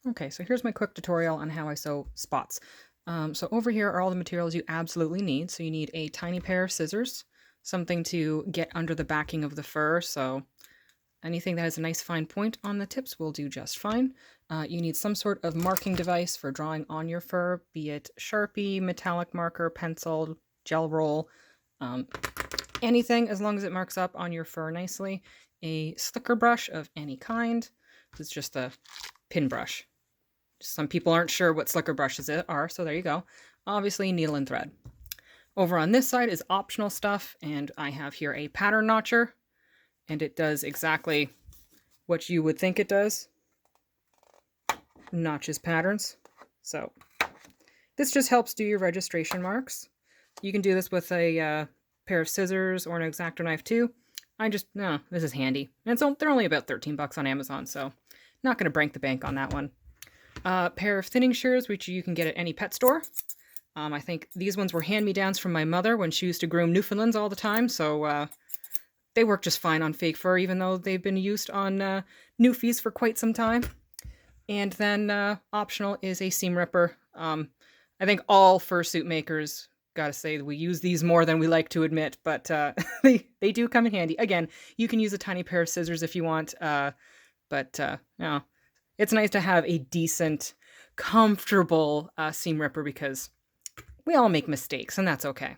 Okay, so here's my quick tutorial on how I sew spots. So over here are all the materials you absolutely need. So you need a tiny pair of scissors, something to get under the backing of the fur. So anything that has a nice fine point on the tips will do just fine. You need some sort of marking device for drawing on your fur, be it Sharpie, metallic marker, pencil, gel roll, um, anything as long as it marks up on your fur nicely. A slicker brush of any kind. It's just a pin brush. Some people aren't sure what slicker brushes are, so there you go. Obviously, needle and thread. Over on this side is optional stuff, and I have here a pattern notcher, and it does exactly what you would think it does. Notches patterns. So this just helps do your registration marks. You can do this with a pair of scissors or an X-Acto knife too. No, this is handy. And they're only about 13 bucks on Amazon, so not going to break the bank on that one. A pair of thinning shears, which you can get at any pet store. I think these ones were hand-me-downs from my mother when she used to groom Newfoundlands all the time, so they work just fine on fake fur, even though they've been used on Newfies for quite some time. And then optional is a seam ripper. I think all fursuit makers, gotta say, we use these more than we like to admit, but they do come in handy. Again, you can use a tiny pair of scissors if you want, but no. It's nice to have a decent, comfortable seam ripper because we all make mistakes, and that's okay.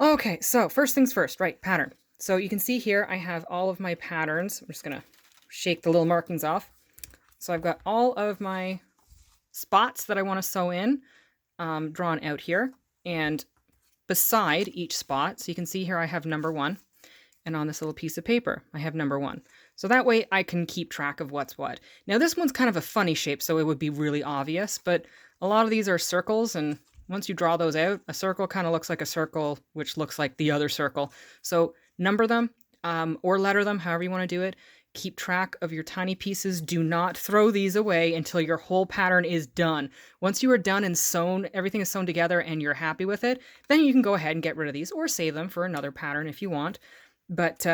Okay, so first things first, right, pattern. So you can see here I have all of my patterns. I'm just going to shake the little markings off. So I've got all of my spots that I want to sew in drawn out here. And beside each spot, so you can see here I have number 1. And on this little piece of paper, I have number 1. So that way I can keep track of what's what. Now this one's kind of a funny shape, so it would be really obvious, but a lot of these are circles, and once you draw those out, a circle kind of looks like a circle, which looks like the other circle. So number them, or letter them, however you want to do it. Keep track of your tiny pieces. Do not throw these away until your whole pattern is done. Once you are done and sewn, everything is sewn together and you're happy with it, then you can go ahead and get rid of these or save them for another pattern if you want. But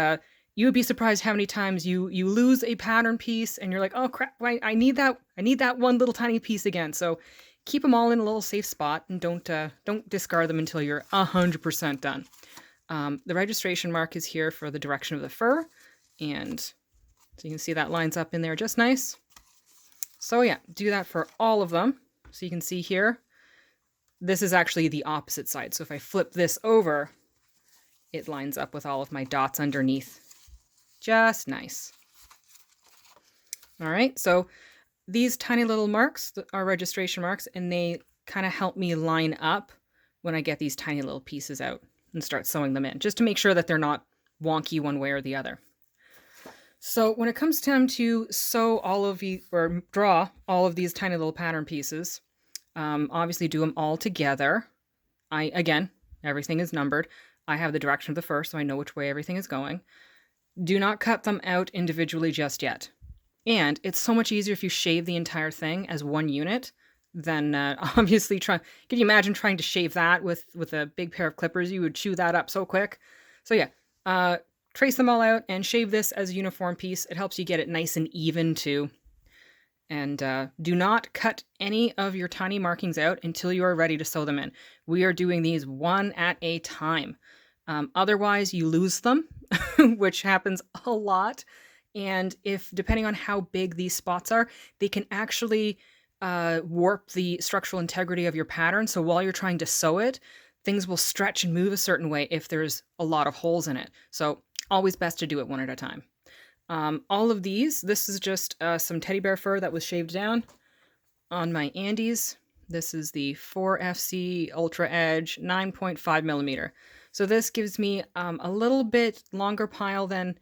you would be surprised how many times you lose a pattern piece and you're like, oh crap, I need that one little tiny piece again. So keep them all in a little safe spot and don't discard them until you're 100% done. The registration mark is here for the direction of the fur, and so you can see that lines up in there just nice. So yeah, do that for all of them. So you can see here, this is actually the opposite side. So if I flip this over, it lines up with all of my dots underneath. Just nice. All right, so these tiny little marks are registration marks, and they kind of help me line up when I get these tiny little pieces out and start sewing them in, just to make sure that they're not wonky one way or the other. So when it comes time to sew all of you, or draw all of these tiny little pattern pieces, obviously do them all together. Again, everything is numbered. I have the direction of the fur, so I know which way everything is going. Do not cut them out individually just yet. And it's so much easier if you shave the entire thing as one unit than obviously can you imagine trying to shave that with a big pair of clippers? You would chew that up so quick. So yeah, trace them all out and shave this as a uniform piece. It helps you get it nice and even too. And do not cut any of your tiny markings out until you are ready to sew them in. We are doing these one at a time. Otherwise, you lose them, which happens a lot. And depending on how big these spots are, they can actually warp the structural integrity of your pattern. So while you're trying to sew it, things will stretch and move a certain way if there's a lot of holes in it. So always best to do it one at a time. All of these, this is just some teddy bear fur that was shaved down on my Andes. This is the 4FC Ultra Edge 9.5 millimeter. So this gives me a little bit longer pile than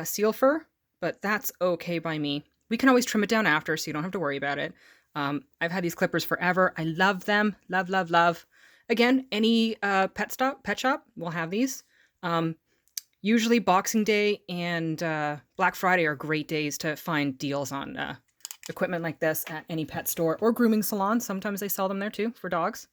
seal fur, but that's okay by me. We can always trim it down after, so you don't have to worry about it. I've had these clippers forever. I love them. Love, love, love. Again, any pet shop will have these. Usually Boxing Day and Black Friday are great days to find deals on equipment like this at any pet store or grooming salon. Sometimes they sell them there too for dogs.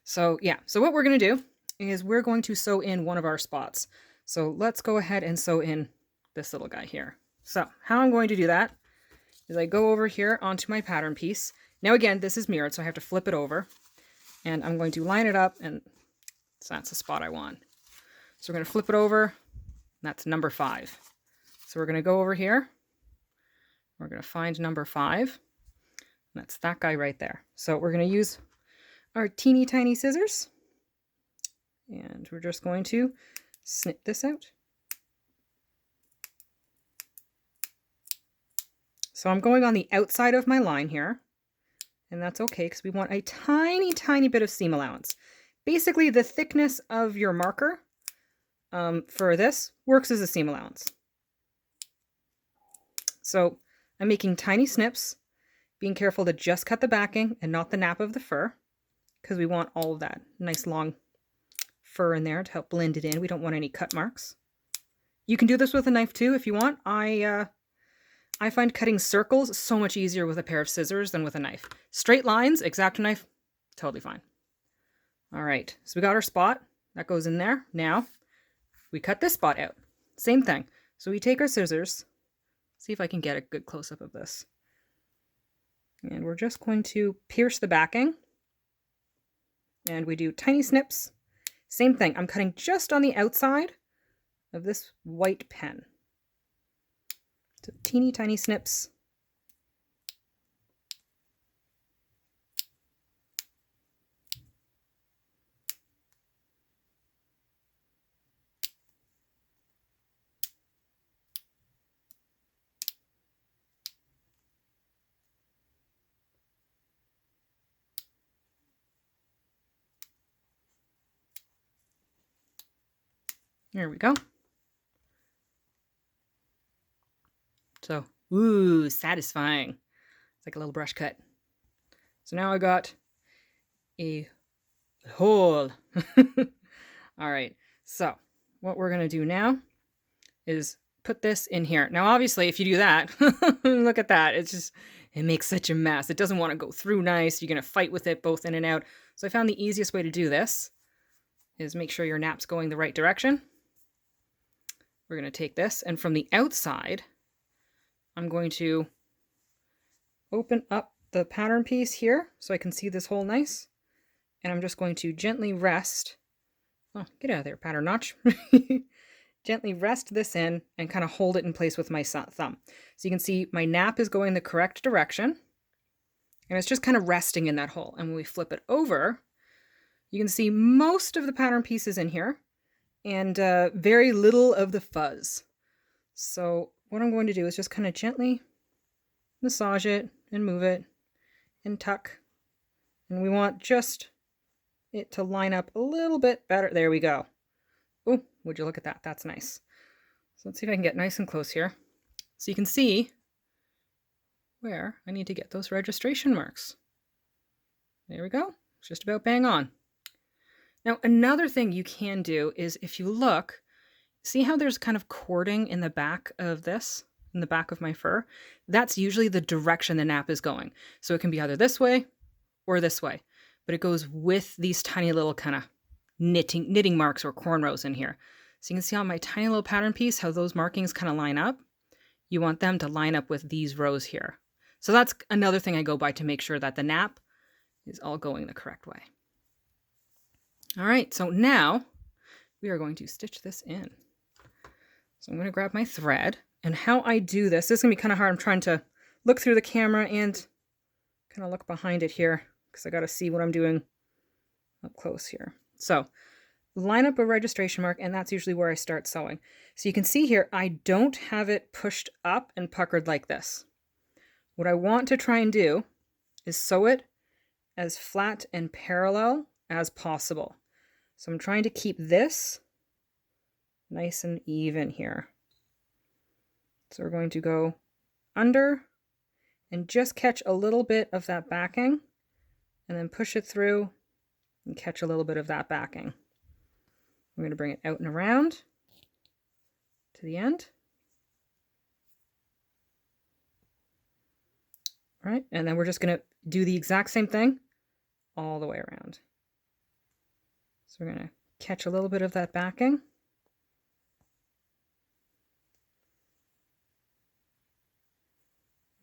So yeah, so what we're going to do is we're going to sew in one of our spots. So let's go ahead and sew in this little guy here. So how I'm going to do that is I go over here onto my pattern piece. Now again, this is mirrored, so I have to flip it over. And I'm going to line it up, and that's the spot I want. So we're going to flip it over, and that's number 5. So we're going to go over here. We're going to find number 5. And that's that guy right there. So we're going to use our teeny tiny scissors. And we're just going to snip this out. So I'm going on the outside of my line here. And that's okay because we want a tiny, tiny bit of seam allowance. Basically, the thickness of your marker for this works as a seam allowance. So I'm making tiny snips, being careful to just cut the backing and not the nap of the fur, because we want all of that nice long fur in there to help blend it in. We don't want any cut marks. You can do this with a knife too if you want. I find cutting circles so much easier with a pair of scissors than with a knife. Straight lines, X-Acto knife, totally fine. All right, so we got our spot. That goes in there. Now, we cut this spot out. Same thing. So we take our scissors. See if I can get a good close-up of this. And we're just going to pierce the backing. And we do tiny snips. Same thing. I'm cutting just on the outside of this white pen. So teeny tiny snips. There we go. So, ooh, satisfying. It's like a little brush cut. So now I got a hole. All right, so what we're gonna do now is put this in here. Now, obviously, if you do that, look at that. It makes such a mess. It doesn't want to go through nice. You're gonna fight with it both in and out. So I found the easiest way to do this is make sure your nap's going the right direction. We're gonna take this, and from the outside, I'm going to open up the pattern piece here so I can see this hole nice. And I'm just going to gently rest. Oh, get out of there, pattern notch. Gently rest this in and kind of hold it in place with my thumb. So you can see my nap is going the correct direction. And it's just kind of resting in that hole. And when we flip it over, you can see most of the pattern pieces in here and very little of the fuzz. So what I'm going to do is just kind of gently massage it and move it and tuck. And we want just it to line up a little bit better. There we go. Oh, would you look at that? That's nice. So let's see if I can get nice and close here. So you can see where I need to get those registration marks. There we go. It's just about bang on. Now, another thing you can do is if you look, see how there's kind of cording in the back of this, in the back of my fur? That's usually the direction the nap is going. So it can be either this way or this way, but it goes with these tiny little kind of knitting marks or cornrows in here. So you can see on my tiny little pattern piece how those markings kind of line up. You want them to line up with these rows here. So that's another thing I go by to make sure that the nap is all going the correct way. All right, so now we are going to stitch this in. So I'm going to grab my thread, and how I do this is going to be kind of hard. I'm trying to look through the camera and kind of look behind it here because I got to see what I'm doing up close here. So line up a registration mark, and that's usually where I start sewing. So you can see here, I don't have it pushed up and puckered like this. What I want to try and do is sew it as flat and parallel as possible. So I'm trying to keep this nice and even here. So we're going to go under and just catch a little bit of that backing and then push it through and catch a little bit of that backing. I'm going to bring it out and around to the end. All right, and then we're just going to do the exact same thing all the way around. So we're going to catch a little bit of that backing.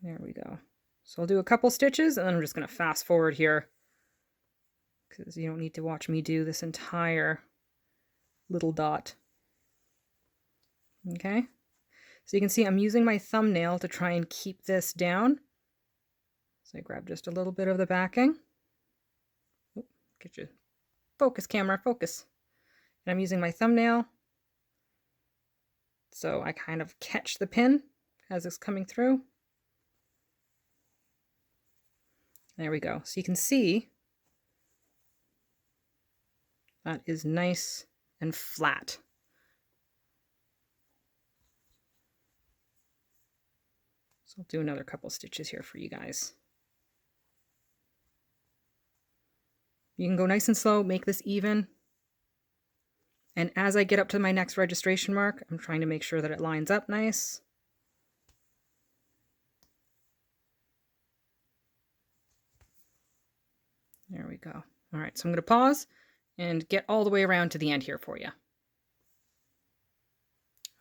There we go. So I'll do a couple stitches and then I'm just going to fast forward here because you don't need to watch me do this entire little dot. Okay, so you can see I'm using my thumbnail to try and keep this down. So I grab just a little bit of the backing. Oh, get your focus, camera, focus. And I'm using my thumbnail so I kind of catch the pin as it's coming through. There we go. So you can see that is nice and flat. So I'll do another couple stitches here for you guys. You can go nice and slow, make this even. And as I get up to my next registration mark, I'm trying to make sure that it lines up nice. There we go. All right, so I'm going to pause and get all the way around to the end here for you.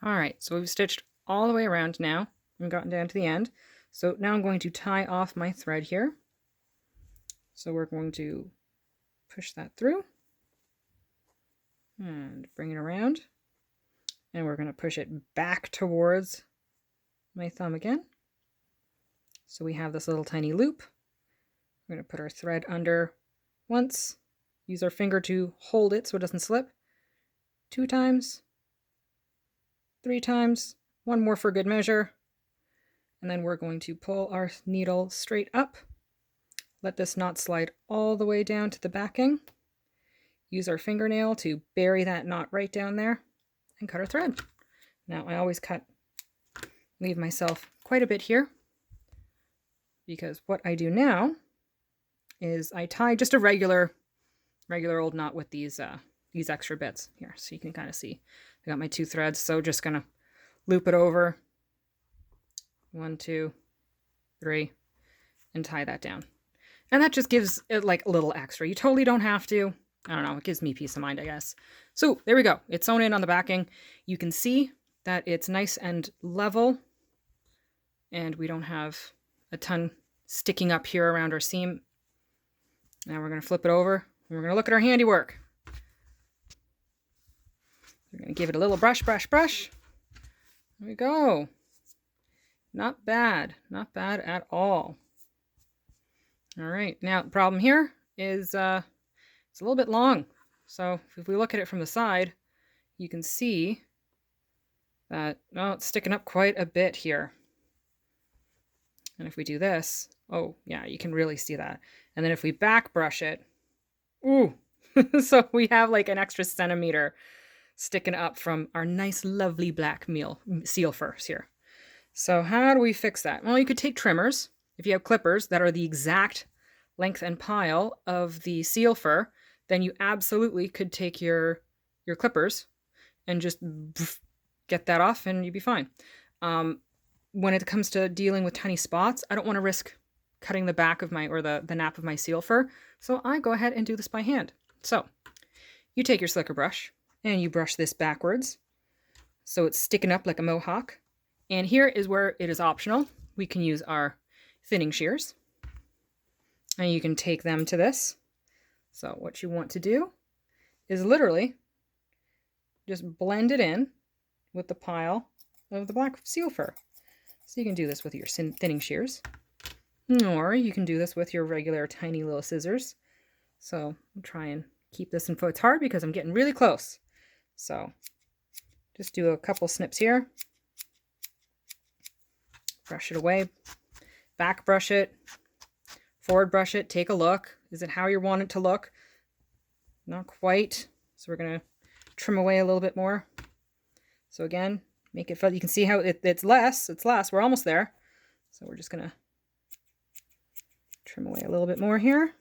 All right, so we've stitched all the way around now and gotten down to the end. So now I'm going to tie off my thread here. So we're going to push that through and bring it around. And we're going to push it back towards my thumb again. So we have this little tiny loop. We're going to put our thread under once, use our finger to hold it so it doesn't slip, 2 times, 3 times, 1 more for good measure, and then we're going to pull our needle straight up, let this knot slide all the way down to the backing, use our fingernail to bury that knot right down there, and cut our thread. Now I always leave myself quite a bit here, because what I do now is I tie just a regular old knot with these extra bits here, so you can kind of see I got my 2 threads. So just gonna loop it over 1, 2, 3 and tie that down, and that just gives it like a little extra. You totally don't have to. I don't know, it gives me peace of mind, I guess. So there we go, it's sewn in on the backing. You can see that it's nice and level and we don't have a ton sticking up here around our seam. Now we're going to flip it over and we're going to look at our handiwork. We're going to give it a little brush. There we go. Not bad. Not bad at all. All right. Now the problem here is it's a little bit long. So if we look at it from the side, you can see that, oh, it's sticking up quite a bit here. And if we do this, oh yeah, you can really see that. And then if we back brush it, ooh, so we have like an extra centimeter sticking up from our nice, lovely black seal furs here. So how do we fix that? Well, you could take trimmers. If you have clippers that are the exact length and pile of the seal fur, then you absolutely could take your clippers and just get that off and you'd be fine. When it comes to dealing with tiny spots, I don't want to risk cutting the back of my, or the nap of my seal fur. So I go ahead and do this by hand. So you take your slicker brush and you brush this backwards so it's sticking up like a mohawk. And here is where it is optional. We can use our thinning shears and you can take them to this. So what you want to do is literally just blend it in with the pile of the black seal fur. So you can do this with your thinning shears, or you can do this with your regular tiny little scissors. So I'll try and keep this in focus. It's hard because I'm getting really close. So just do a couple snips here. Brush it away. Back brush it. Forward brush it. Take a look. Is it how you want it to look? Not quite. So we're going to trim away a little bit more. So again, make it fun. You can see how it's less. It's less. We're almost there. So we're just going to trim away a little bit more here.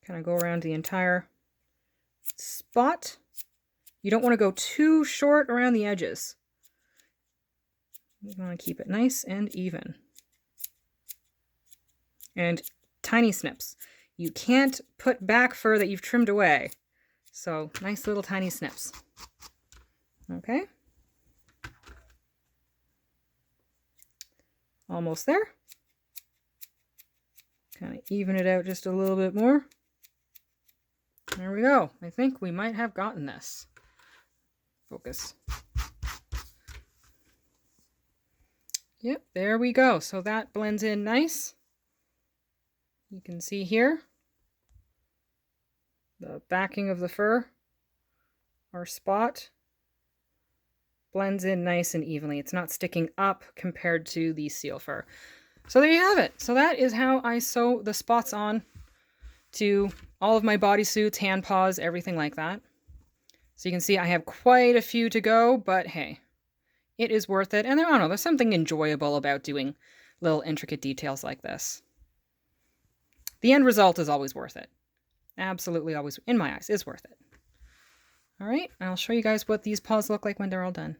Kind of go around the entire spot. You don't want to go too short around the edges. You want to keep it nice and even. And tiny snips. You can't put back fur that you've trimmed away. So nice little tiny snips. Okay. Almost there. Kind of even it out just a little bit more. There we go. I think we might have gotten this. Focus. Yep, there we go. So that blends in nice. You can see here the backing of the fur, our spot, blends in nice and evenly. It's not sticking up compared to the seal fur. So there you have it. So that is how I sew the spots on to all of my bodysuits, hand paws, everything like that. So you can see I have quite a few to go, but hey, it is worth it. And I don't know, there's something enjoyable about doing little intricate details like this. The end result is always worth it. Absolutely always, in my eyes, is worth it. All right, I'll show you guys what these paws look like when they're all done.